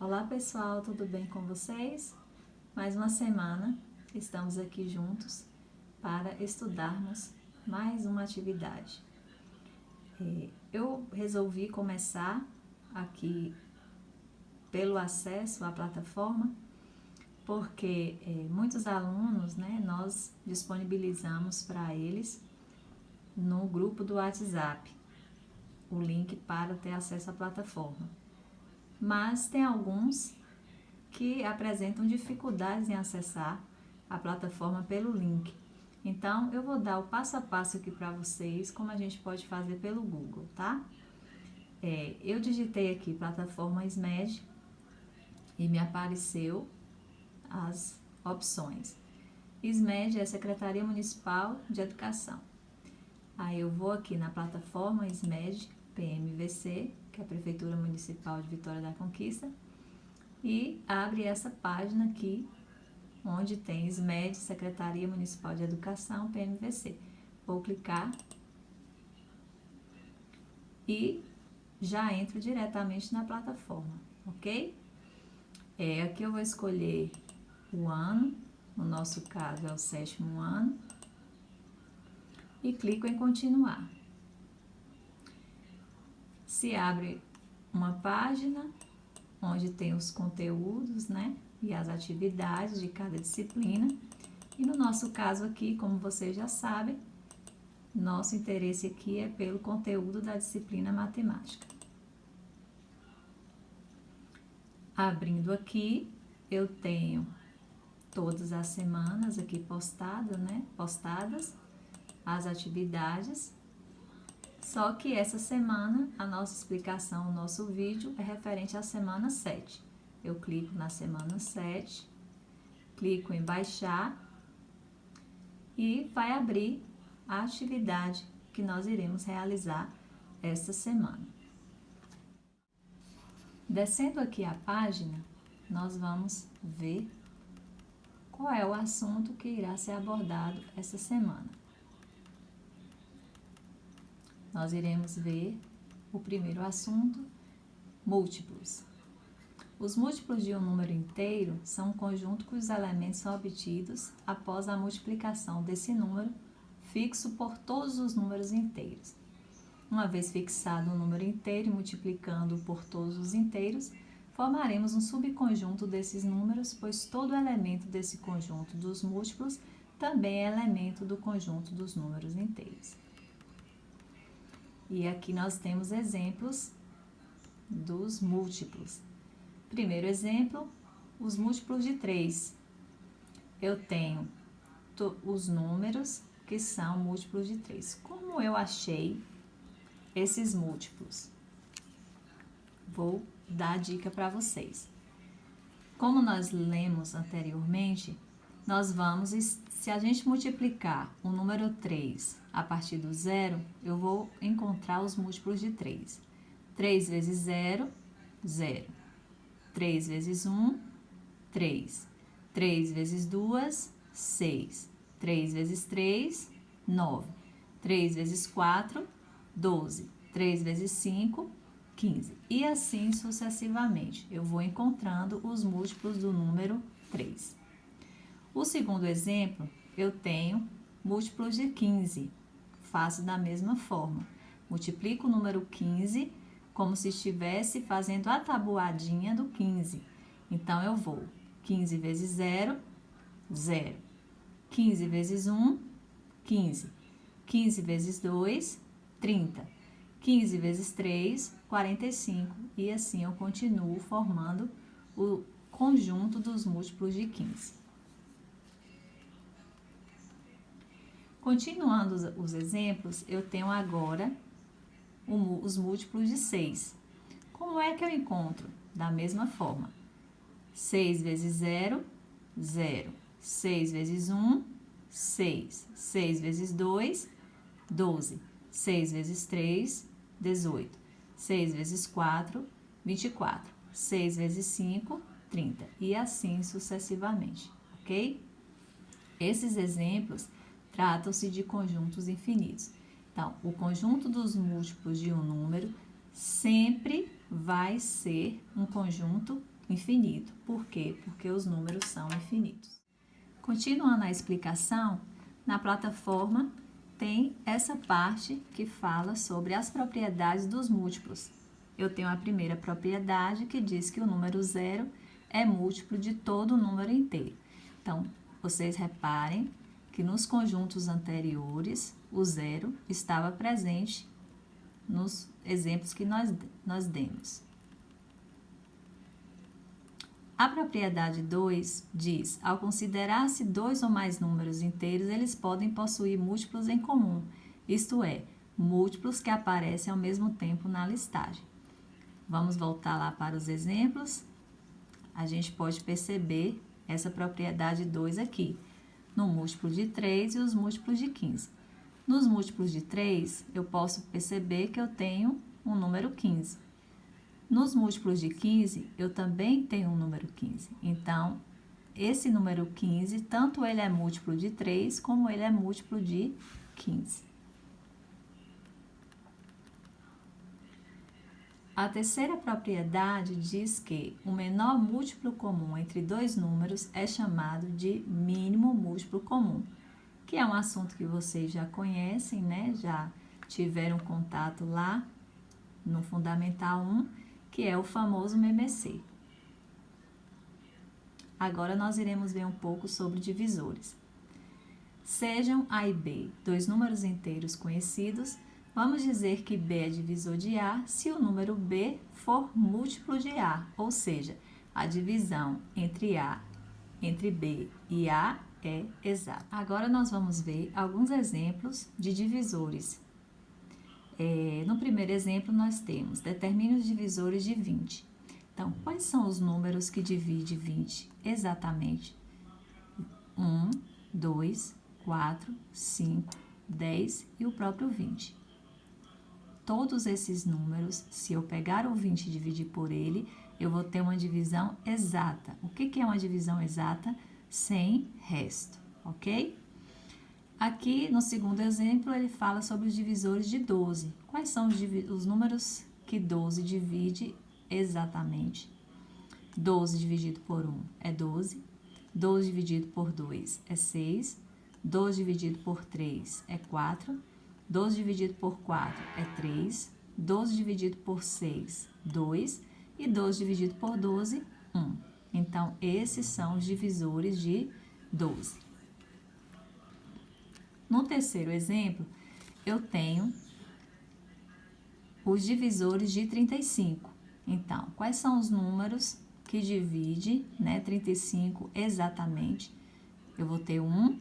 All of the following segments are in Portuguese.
Olá pessoal, tudo bem com vocês? Mais uma semana estamos aqui juntos para estudarmos mais uma atividade. Eu resolvi começar aqui pelo acesso à plataforma porque muitos alunos, nós disponibilizamos para eles no grupo do WhatsApp o link para ter acesso à plataforma. Mas tem alguns que apresentam dificuldades em acessar a plataforma pelo link. Então, eu vou dar o passo a passo aqui para vocês, como a gente pode fazer pelo Google, tá? Eu digitei aqui plataforma SMED e me apareceu as opções. SMED é Secretaria Municipal de Educação. Aí eu vou aqui na plataforma SMED PMVC, que é a Prefeitura Municipal de Vitória da Conquista, e abre essa página aqui, onde tem SMED, Secretaria Municipal de Educação, PMVC. Vou clicar e já entro diretamente na plataforma, ok? Aqui eu vou escolher o ano, no nosso caso é o 7º ano, e clico em continuar. Se abre uma página onde tem os conteúdos, e as atividades de cada disciplina. E no nosso caso aqui, como vocês já sabem, nosso interesse aqui é pelo conteúdo da disciplina matemática. Abrindo aqui, eu tenho todas as semanas aqui postadas as atividades. Só que essa semana, a nossa explicação, o nosso vídeo é referente à semana 7. Eu clico na semana 7, clico em baixar e vai abrir a atividade que nós iremos realizar esta semana. Descendo aqui a página, nós vamos ver qual é o assunto que irá ser abordado essa semana. Nós iremos ver o primeiro assunto, múltiplos. Os múltiplos de um número inteiro são um conjunto cujos elementos são obtidos após a multiplicação desse número fixo por todos os números inteiros. Uma vez fixado um número inteiro e multiplicando por todos os inteiros, formaremos um subconjunto desses números, pois todo elemento desse conjunto dos múltiplos também é elemento do conjunto dos números inteiros. E aqui nós temos exemplos dos múltiplos. Primeiro exemplo, os múltiplos de 3. Eu tenho os números que são múltiplos de 3. Como eu achei esses múltiplos? Vou dar a dica para vocês. Como nós lemos anteriormente, nós vamos, se a gente multiplicar o número 3 a partir do zero, eu vou encontrar os múltiplos de 3. 3 vezes 0, 0. 3 vezes 1, 3. 3 vezes 2, 6. 3 vezes 3, 9. 3 vezes 4, 12. 3 vezes 5, 15. E assim sucessivamente. Eu vou encontrando os múltiplos do número 3. O segundo exemplo, eu tenho múltiplos de 15. Faço da mesma forma. Multiplico o número 15 como se estivesse fazendo a tabuadinha do 15. Então, eu vou 15 vezes 0, 0. 15 vezes 1, 15. 15 vezes 2, 30. 15 vezes 3, 45. E assim eu continuo formando o conjunto dos múltiplos de 15. Continuando os exemplos, eu tenho agora os múltiplos de 6. Como é que eu encontro? Da mesma forma. 6 vezes 0, 0. 6 vezes 1, 6. 6 vezes 2, 12. 6 vezes 3, 18. 6 vezes 4, 24. 6 vezes 5, 30. E assim sucessivamente, ok? Esses exemplos tratam-se de conjuntos infinitos. Então, o conjunto dos múltiplos de um número sempre vai ser um conjunto infinito. Por quê? Porque os números são infinitos. Continuando a explicação, na plataforma tem essa parte que fala sobre as propriedades dos múltiplos. Eu tenho a primeira propriedade que diz que o número 0 é múltiplo de todo o número inteiro. Então, vocês reparem que nos conjuntos anteriores, o 0 estava presente nos exemplos que nós demos. A propriedade 2 diz, ao considerar-se dois ou mais números inteiros, eles podem possuir múltiplos em comum, isto é, múltiplos que aparecem ao mesmo tempo na listagem. Vamos voltar lá para os exemplos. A gente pode perceber essa propriedade 2 aqui, no múltiplo de 3 e os múltiplos de 15. Nos múltiplos de 3, eu posso perceber que eu tenho um número 15. Nos múltiplos de 15, eu também tenho um número 15. Então, esse número 15, tanto ele é múltiplo de 3, como ele é múltiplo de 15. A terceira propriedade diz que o menor múltiplo comum entre dois números é chamado de mínimo múltiplo comum, que é um assunto que vocês já conhecem, né? Já tiveram contato lá no Fundamental 1, que é o famoso MMC. Agora nós iremos ver um pouco sobre divisores. Sejam A e B dois números inteiros conhecidos, vamos dizer que B é divisor de A se o número B for múltiplo de A, ou seja, a divisão entre B e A é exata. Agora nós vamos ver alguns exemplos de divisores. No primeiro exemplo, nós temos determine os divisores de 20. Então, quais são os números que dividem 20 exatamente? 1, 2, 4, 5, 10 e o próprio 20. Todos esses números, se eu pegar o 20 e dividir por ele, eu vou ter uma divisão exata. O que é uma divisão exata? Sem resto, ok? Aqui, no segundo exemplo, ele fala sobre os divisores de 12. Quais são os números que 12 divide exatamente? 12 dividido por 1 é 12. 12 dividido por 2 é 6. 12 dividido por 3 é 4. 12 dividido por 4 é 3. 12 dividido por 6, 2. E 12 dividido por 12, 1. Então, esses são os divisores de 12. No terceiro exemplo, eu tenho os divisores de 35. Então, quais são os números que dividem, 35 exatamente? Eu vou ter o 1,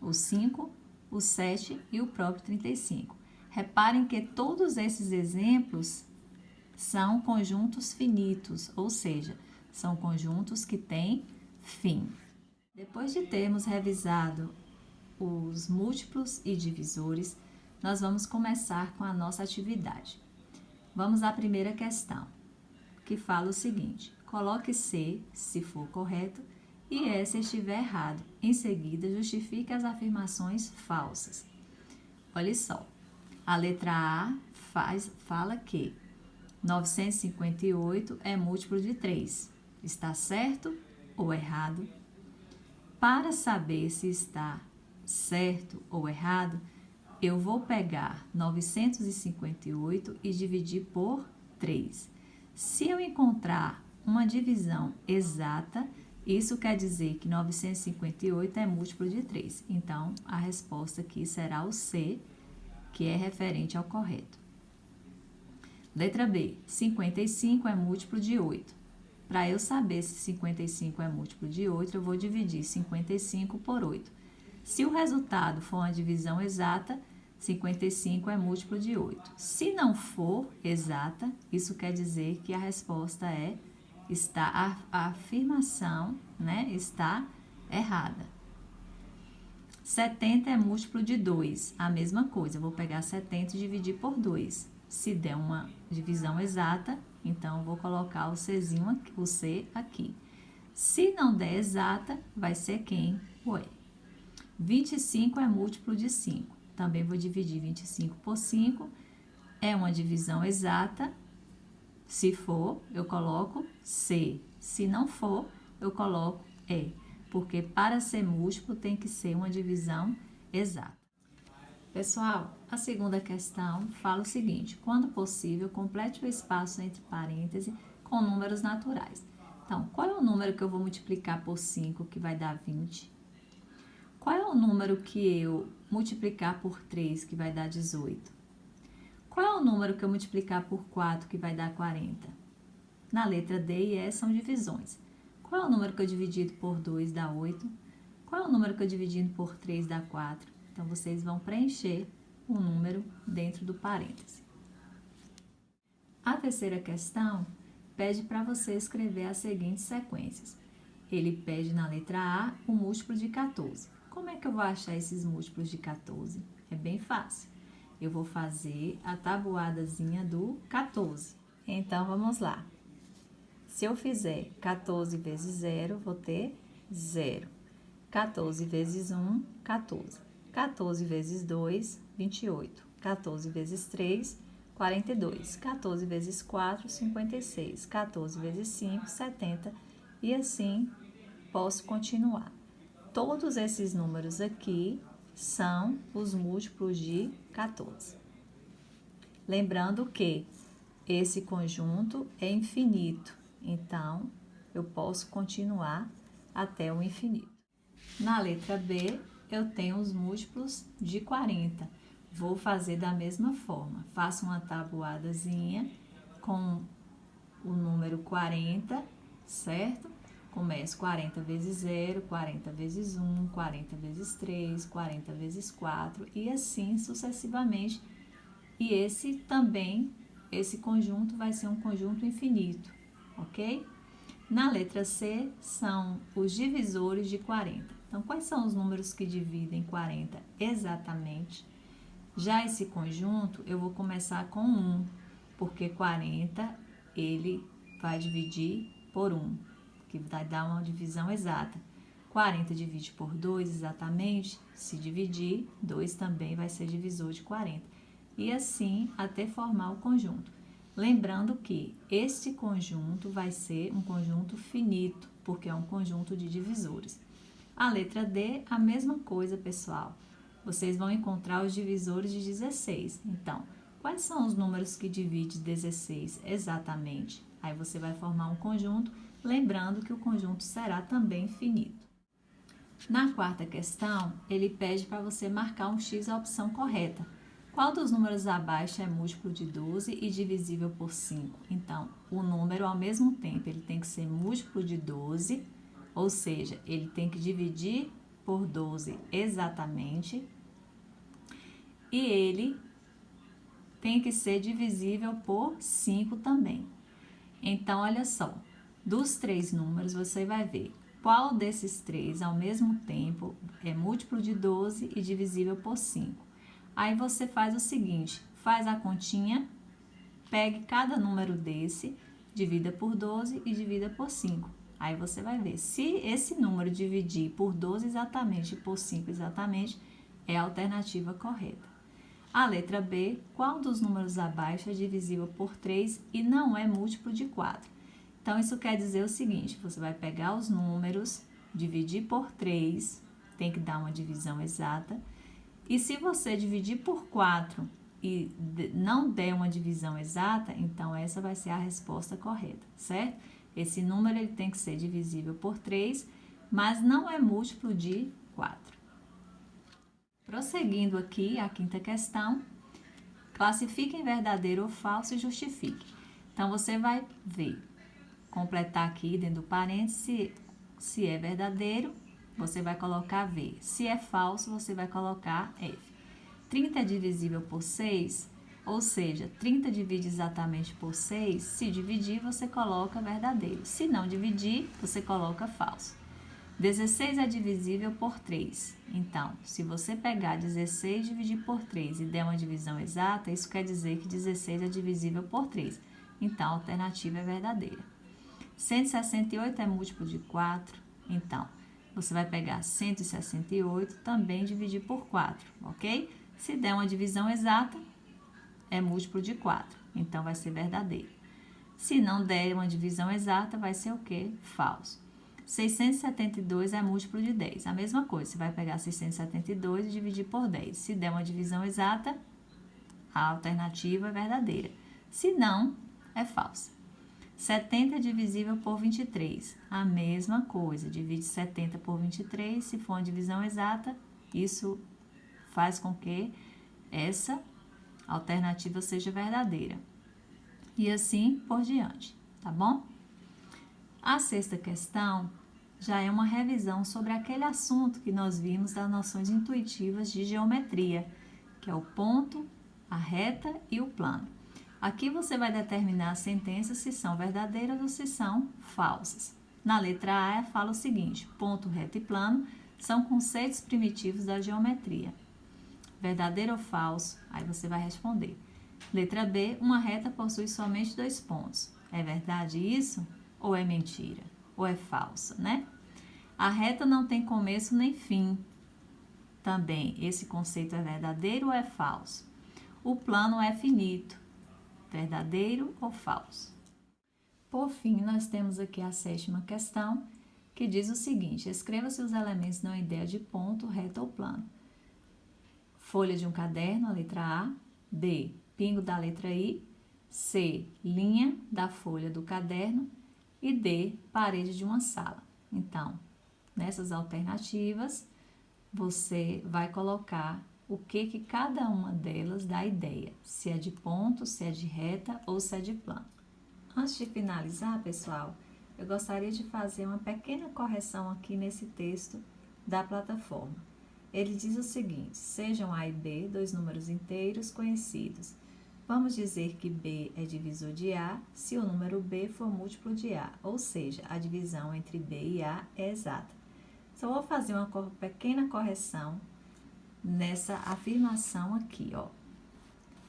o 5, o 7 e o próprio 35. Reparem que todos esses exemplos são conjuntos finitos, ou seja, são conjuntos que têm fim. Depois de termos revisado os múltiplos e divisores, nós vamos começar com a nossa atividade. Vamos à primeira questão, que fala o seguinte: coloque C, se for correto, e S se estiver errado. Em seguida, justifique as afirmações falsas. Olha só, a letra A fala que 958 é múltiplo de 3. Está certo ou errado? Para saber se está certo ou errado, eu vou pegar 958 e dividir por 3. Se eu encontrar uma divisão exata, isso quer dizer que 958 é múltiplo de 3. Então, a resposta aqui será o C, que é referente ao correto. Letra B, 55 é múltiplo de 8. Para eu saber se 55 é múltiplo de 8, eu vou dividir 55 por 8. Se o resultado for uma divisão exata, 55 é múltiplo de 8. Se não for exata, isso quer dizer que a resposta a afirmação, está errada. 70 é múltiplo de 2. A mesma coisa, eu vou pegar 70 e dividir por 2. Se der uma divisão exata, então eu vou colocar o C aqui. Se não der exata, vai ser quem? O E. 25 é múltiplo de 5. Também vou dividir 25 por 5. É uma divisão exata. Se for, eu coloco C. Se não for, eu coloco é, porque para ser múltiplo tem que ser uma divisão exata. Pessoal, a segunda questão fala o seguinte: quando possível, complete o espaço entre parênteses com números naturais. Então, qual é o número que eu vou multiplicar por 5, que vai dar 20? Qual é o número que eu multiplicar por 3, que vai dar 18? Qual é o número que eu multiplicar por 4, que vai dar 40? Na letra D e E são divisões. Qual é o número que eu dividido por 2 dá 8? Qual é o número que eu dividido por 3 dá 4? Então, vocês vão preencher o número dentro do parêntese. A terceira questão pede para você escrever as seguintes sequências. Ele pede na letra A o múltiplo de 14. Como é que eu vou achar esses múltiplos de 14? É bem fácil. Eu vou fazer a tabuadazinha do 14. Então, vamos lá. Se eu fizer 14 vezes 0, vou ter 0. 14 vezes 1, 14. 14 vezes 2, 28. 14 vezes 3, 42. 14 vezes 4, 56. 14 vezes 5, 70. E assim posso continuar. Todos esses números aqui são os múltiplos de 14. Lembrando que esse conjunto é infinito, então eu posso continuar até o infinito. Na letra B, eu tenho os múltiplos de 40. Vou fazer da mesma forma. Faço uma tabuadazinha com o número 40, certo? Começo 40 vezes 0, 40 vezes 1, 40 vezes 3, 40 vezes 4 e assim sucessivamente. E esse conjunto vai ser um conjunto infinito, ok? Na letra C são os divisores de 40. Então, quais são os números que dividem 40 exatamente? Já esse conjunto, eu vou começar com 1, porque 40 ele vai dividir por 1, que vai dar uma divisão exata. 40 divide por 2 exatamente, se dividir, 2 também vai ser divisor de 40. E assim até formar o conjunto. Lembrando que este conjunto vai ser um conjunto finito, porque é um conjunto de divisores. A letra D, a mesma coisa, pessoal. Vocês vão encontrar os divisores de 16. Então, quais são os números que dividem 16 exatamente? Aí você vai formar um conjunto, lembrando que o conjunto será também finito. Na quarta questão, ele pede para você marcar um X a opção correta. Qual dos números abaixo é múltiplo de 12 e divisível por 5? Então, o número, ao mesmo tempo, ele tem que ser múltiplo de 12, ou seja, ele tem que dividir por 12 exatamente, e ele tem que ser divisível por 5 também. Então, olha só, dos 3 números, você vai ver qual desses 3, ao mesmo tempo, é múltiplo de 12 e divisível por 5. Aí você faz o seguinte, faz a continha, pegue cada número desse, divida por 12 e divida por 5. Aí você vai ver, se esse número dividir por 12 exatamente e por 5 exatamente, é a alternativa correta. A letra B, qual dos números abaixo é divisível por 3 e não é múltiplo de 4? Então, isso quer dizer o seguinte, você vai pegar os números, dividir por 3, tem que dar uma divisão exata, e se você dividir por 4 e não der uma divisão exata, então essa vai ser a resposta correta, certo? Esse número ele tem que ser divisível por 3, mas não é múltiplo de 4. Prosseguindo aqui, a quinta questão, classifique em verdadeiro ou falso e justifique. Então, você vai ver, completar aqui dentro do parênteses, se é verdadeiro, você vai colocar V. Se é falso, você vai colocar F. 30 é divisível por 6, ou seja, 30 divide exatamente por 6. Se dividir, você coloca verdadeiro. Se não dividir, você coloca falso. 16 é divisível por 3. Então, se você pegar 16 e dividir por 3 e der uma divisão exata, isso quer dizer que 16 é divisível por 3. Então, a alternativa é verdadeira. 168 é múltiplo de 4. Então, você vai pegar 168, também dividir por 4, ok? Se der uma divisão exata, é múltiplo de 4, então vai ser verdadeiro. Se não der uma divisão exata, vai ser o quê? Falso. 672 é múltiplo de 10. A mesma coisa, você vai pegar 672 e dividir por 10. Se der uma divisão exata, a alternativa é verdadeira. Se não, é falsa. 70 é divisível por 23. A mesma coisa, divide 70 por 23. Se for uma divisão exata, isso faz com que essa alternativa seja verdadeira. E assim por diante, tá bom? A sexta questão já é uma revisão sobre aquele assunto que nós vimos das noções intuitivas de geometria, que é o ponto, a reta e o plano. Aqui você vai determinar as sentenças se são verdadeiras ou se são falsas. Na letra A fala o seguinte: ponto, reta e plano são conceitos primitivos da geometria. Verdadeiro ou falso? Aí você vai responder. Letra B, uma reta possui somente 2 pontos. É verdade isso? Ou é mentira? Ou é falsa, né? A reta não tem começo nem fim. Também, esse conceito é verdadeiro ou é falso? O plano é finito. Verdadeiro ou falso? Por fim, nós temos aqui a sétima questão, que diz o seguinte: escreva-se os elementos de uma ideia de ponto, reta ou plano. Folha de um caderno, a letra A. B, pingo da letra I. C, linha da folha do caderno. E D, parede de uma sala. Então, nessas alternativas, você vai colocar o que cada uma delas dá ideia, se é de ponto, se é de reta ou se é de plano. Antes de finalizar, pessoal, eu gostaria de fazer uma pequena correção aqui nesse texto da plataforma. Ele diz o seguinte: sejam A e B dois números inteiros conhecidos. Vamos dizer que B é divisor de A se o número B for múltiplo de A, ou seja, a divisão entre B e A é exata. Só vou fazer uma pequena correção nessa afirmação aqui, ó.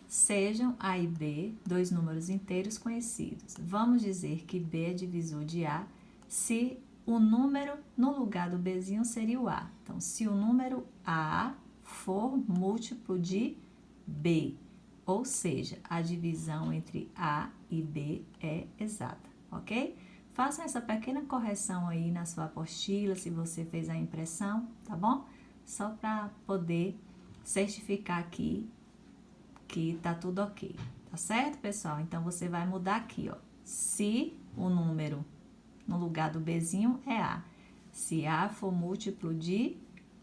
Sejam A e B dois números inteiros conhecidos. Vamos dizer que B é divisor de A se o número no lugar do Bzinho seria o A. Então, se o número A for múltiplo de B, ou seja, a divisão entre A e B é exata, ok? Façam essa pequena correção aí na sua apostila, se você fez a impressão, tá bom? Só para poder certificar aqui que tá tudo ok, tá certo, pessoal? Então, você vai mudar aqui, ó. Se o número no lugar do Bzinho é A, se A for múltiplo de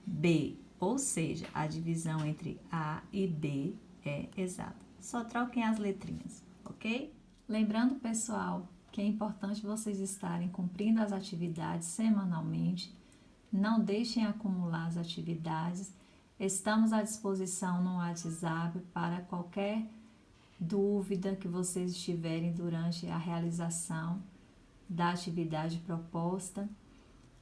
B, ou seja, a divisão entre A e B é exata. Só troquem as letrinhas, ok? Lembrando, pessoal, que é importante vocês estarem cumprindo as atividades semanalmente. Não deixem acumular as atividades. Estamos à disposição no WhatsApp para qualquer dúvida que vocês tiverem durante a realização da atividade proposta.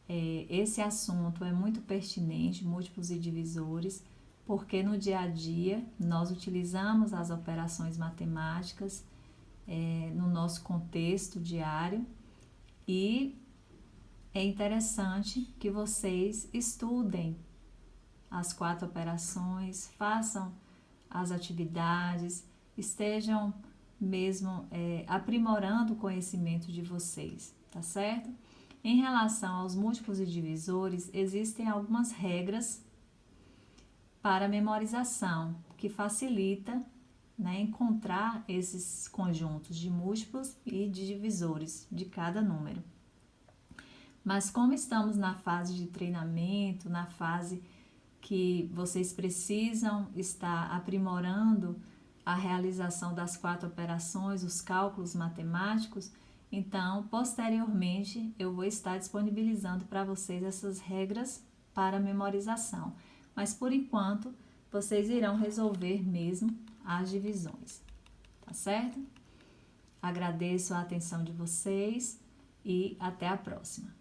Esse assunto é muito pertinente, múltiplos e divisores, porque no dia a dia nós utilizamos as operações matemáticas no nosso contexto diário e é interessante que vocês estudem as 4 operações, façam as atividades, estejam mesmo aprimorando o conhecimento de vocês, tá certo? Em relação aos múltiplos e divisores, existem algumas regras para memorização, que facilita, né, encontrar esses conjuntos de múltiplos e de divisores de cada número. Mas como estamos na fase de treinamento, na fase que vocês precisam estar aprimorando a realização das 4 operações, os cálculos matemáticos, então, posteriormente, eu vou estar disponibilizando para vocês essas regras para memorização. Mas, por enquanto, vocês irão resolver mesmo as divisões, tá certo? Agradeço a atenção de vocês e até a próxima.